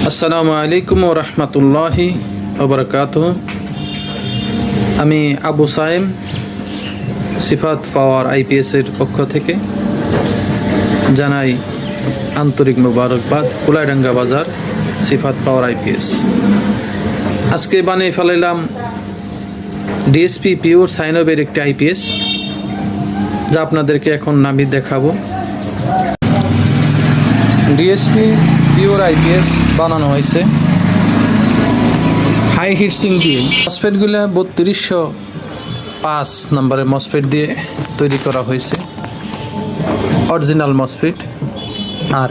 আসসালামু আলাইকুম ওয়া রাহমাতুল্লাহি ওয়া বারাকাতুহু। আমি আবু সাইম সিফাত পাওয়ার আইপিএস এর পক্ষ থেকে জানাই আন্তরিক মোবারকবাদ। কুলাইডাঙ্গা বাজার সিফাত পাওয়ার আইপিএস। আজকে বানিয়ে ফেলাইলাম ডিএসপি পিওর সাইনবের একটি আইপিএস, যা আপনাদেরকে এখন নামিয়ে দেখাবো। ডিএসপি পিওর আইপিএস বানানো হয়েছে হাই হিটসিং দিয়ে। মসফেটগুলো 3205 নম্বরের মসফেট দিয়ে তৈরি করা হয়েছে, অরিজিনাল মসফেট। আর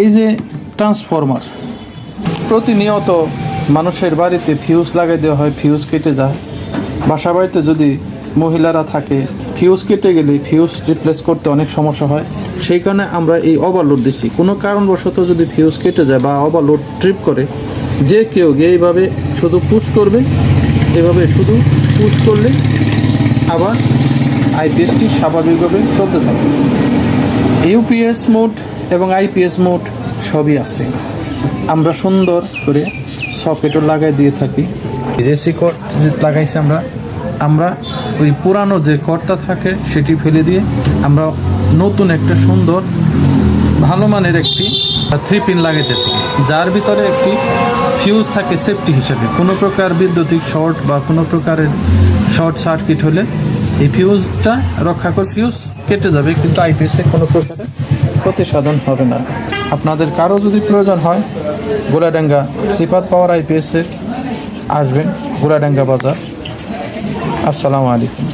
এই যে ট্রান্সফরমার, প্রতিনিয়ত মানুষের বাড়িতে ফিউজ লাগাই দেওয়া হয়, ফিউজ কেটে যায়। বাসা বাড়িতে যদি মহিলারা থাকে, ফিউজ কেটে গেলে ফিউজ রিপ্লেস করতে অনেক সমস্যা হয়। সেই কারণে আমরা এই ওভারলোড দিচ্ছি। কোনো কারণবশত যদি ফিউজ কেটে যায় বা ওভারলোড ট্রিপ করে, যে কেউ এইভাবে শুধু পুশ করবে, এভাবে শুধু পুশ করলে আবার আইপিএসটি স্বাভাবিকভাবে চলতে থাকবে। ইউপিএস মোড এবং আইপিএস মোড সবই আছে। আমরা সুন্দর করে সকেটও লাগাই দিয়ে থাকি। এসি কর্ড যে লাগাইছি আমরা ওই পুরানো যে কর্ডটা থাকে সেটি ফেলে দিয়ে আমরা নতুন একটা সুন্দর ভালো মানের একটি 3 পিন লাগাইতে থাকি, যার ভিতরে একটি ফিউজ থাকে সেফটি হিসাবে। কোনো প্রকার বৈদ্যুতিক শর্ট বা কোনো প্রকারের শর্ট সার্কিট হলে এই ফিউজটা রক্ষা করে ফিউজ কেটে যাবে, কিন্তু আইপিএসে কোনো প্রকারের ক্ষতি সাধন হবে না। আপনাদের কারো যদি প্রয়োজন হয়, গোলাডাঙ্গা সিফাত পাওয়ার আইপিএসে আসবেন, গোলাডাঙ্গা বাজার। আসসালামু আলাইকুম।